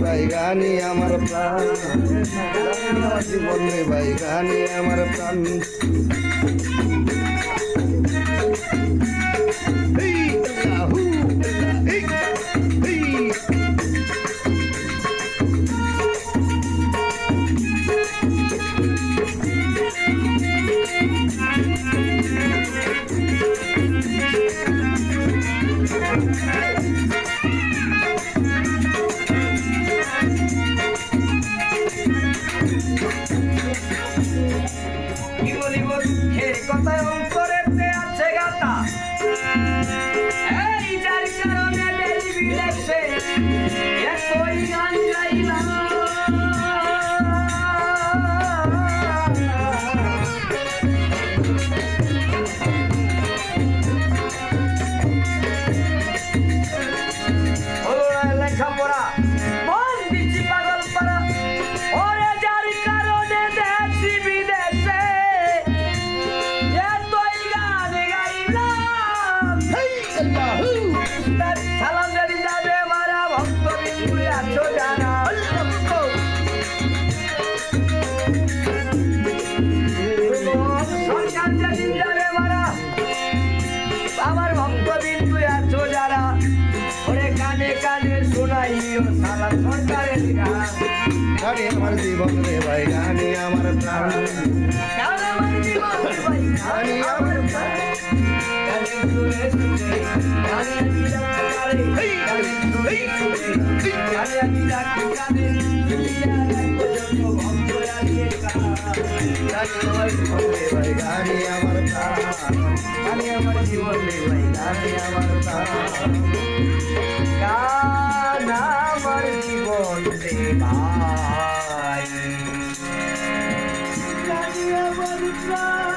ভাই গানি আমার প্রাণ জীবন রে ভাই গানি আমার প্রাণ গানি আমার জীবন রে ভাই গানি আমার প্রাণ গানি আমার প্রাণ গানি আমার জীবন রে ভাই গানি আমার প্রাণ গান আমার জীবন রে ভাই গান আমার প্রাণ